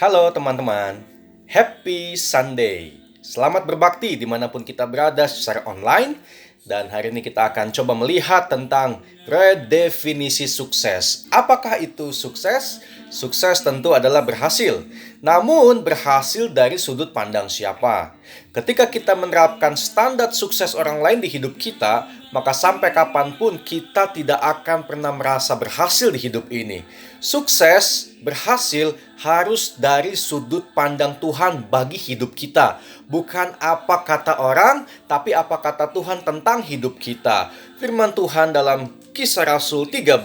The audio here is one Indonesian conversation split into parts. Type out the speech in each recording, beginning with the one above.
Halo teman-teman, Happy Sunday. Selamat berbakti dimanapun kita berada secara online. Dan hari ini kita akan coba melihat tentang redefinisi sukses. Apakah itu sukses? Sukses tentu adalah berhasil. Namun berhasil dari sudut pandang siapa? Ketika kita menerapkan standar sukses orang lain di hidup kita, maka sampai kapanpun kita tidak akan pernah merasa berhasil di hidup ini. Sukses, berhasil harus dari sudut pandang Tuhan bagi hidup kita. Bukan apa kata orang, tapi apa kata Tuhan tentang hidup kita. Firman Tuhan dalam Kisah Rasul 13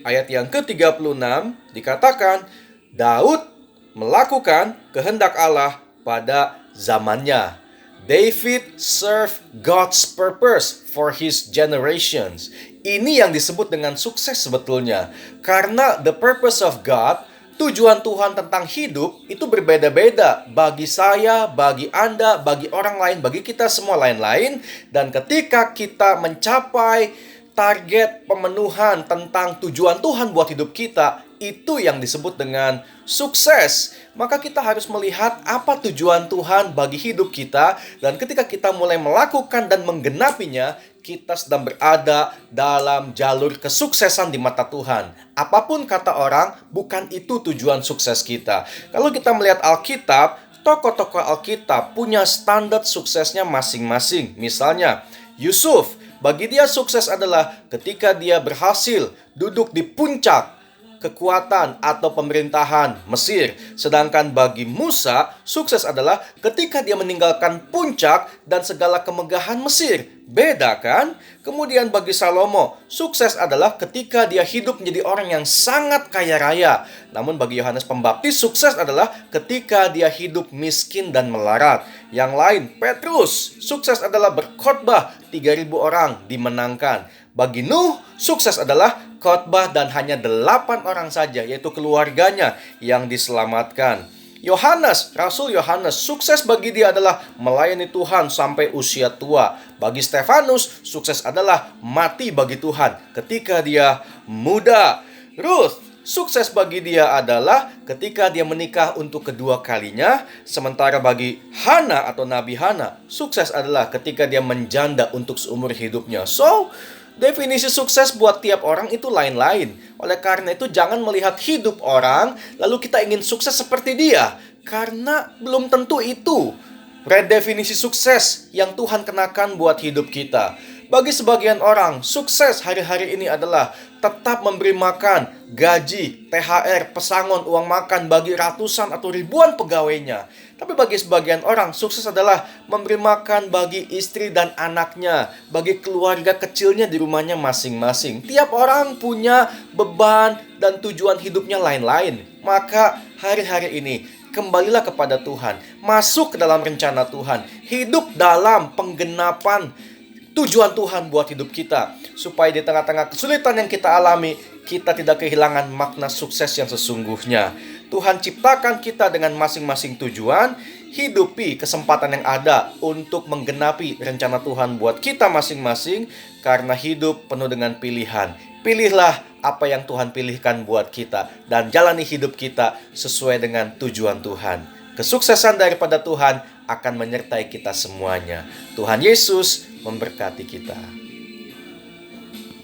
ayat yang ke-36 dikatakan, Daud melakukan kehendak Allah pada zamannya. David served God's purpose for his generations. Ini yang disebut dengan sukses sebetulnya. Karena the purpose of God, tujuan Tuhan tentang hidup itu berbeda-beda bagi saya, bagi Anda, bagi orang lain, bagi kita semua lain-lain. Dan ketika kita mencapai target pemenuhan tentang tujuan Tuhan buat hidup kita, itu yang disebut dengan sukses. Maka kita harus melihat apa tujuan Tuhan bagi hidup kita. Dan ketika kita mulai melakukan dan menggenapinya, kita sedang berada dalam jalur kesuksesan di mata Tuhan. Apapun kata orang, bukan itu tujuan sukses kita. Kalau kita melihat Alkitab, tokoh-tokoh Alkitab punya standar suksesnya masing-masing. Misalnya, Yusuf, bagi dia sukses adalah ketika dia berhasil duduk di puncak kekuatan atau pemerintahan Mesir. Sedangkan bagi Musa, sukses adalah ketika dia meninggalkan puncak dan segala kemegahan Mesir. Beda kan? Kemudian bagi Salomo, sukses adalah ketika dia hidup menjadi orang yang sangat kaya raya. Namun bagi Yohanes Pembaptis, sukses adalah ketika dia hidup miskin dan melarat. Yang lain, Petrus, sukses adalah berkhotbah 3.000 orang dimenangkan. Bagi Nuh, sukses adalah khotbah dan hanya 8 orang saja, yaitu keluarganya yang diselamatkan. Yohanes, Rasul Yohanes, sukses bagi dia adalah melayani Tuhan sampai usia tua. Bagi Stefanus, sukses adalah mati bagi Tuhan ketika dia muda. Ruth, sukses bagi dia adalah ketika dia menikah untuk kedua kalinya. Sementara bagi Hana atau Nabi Hana, sukses adalah ketika dia menjanda untuk seumur hidupnya. So, definisi sukses buat tiap orang itu lain-lain. Oleh karena itu jangan melihat hidup orang lalu kita ingin sukses seperti dia. Karena belum tentu itu redefinisi sukses yang Tuhan kenakan buat hidup kita. Bagi sebagian orang, sukses hari-hari ini adalah tetap memberi makan, gaji, THR, pesangon, uang makan bagi ratusan atau ribuan pegawainya. Tapi bagi sebagian orang, sukses adalah memberi makan bagi istri dan anaknya, bagi keluarga kecilnya di rumahnya masing-masing. Tiap orang punya beban dan tujuan hidupnya lain-lain. Maka hari-hari ini, kembalilah kepada Tuhan, masuk ke dalam rencana Tuhan, hidup dalam penggenapan tujuan Tuhan buat hidup kita, supaya di tengah-tengah kesulitan yang kita alami, kita tidak kehilangan makna sukses yang sesungguhnya. Tuhan ciptakan kita dengan masing-masing tujuan, hidupi kesempatan yang ada untuk menggenapi rencana Tuhan buat kita masing-masing, karena hidup penuh dengan pilihan. Pilihlah apa yang Tuhan pilihkan buat kita, dan jalani hidup kita sesuai dengan tujuan Tuhan. Kesuksesan daripada Tuhan akan menyertai kita semuanya. Tuhan Yesus memberkati kita.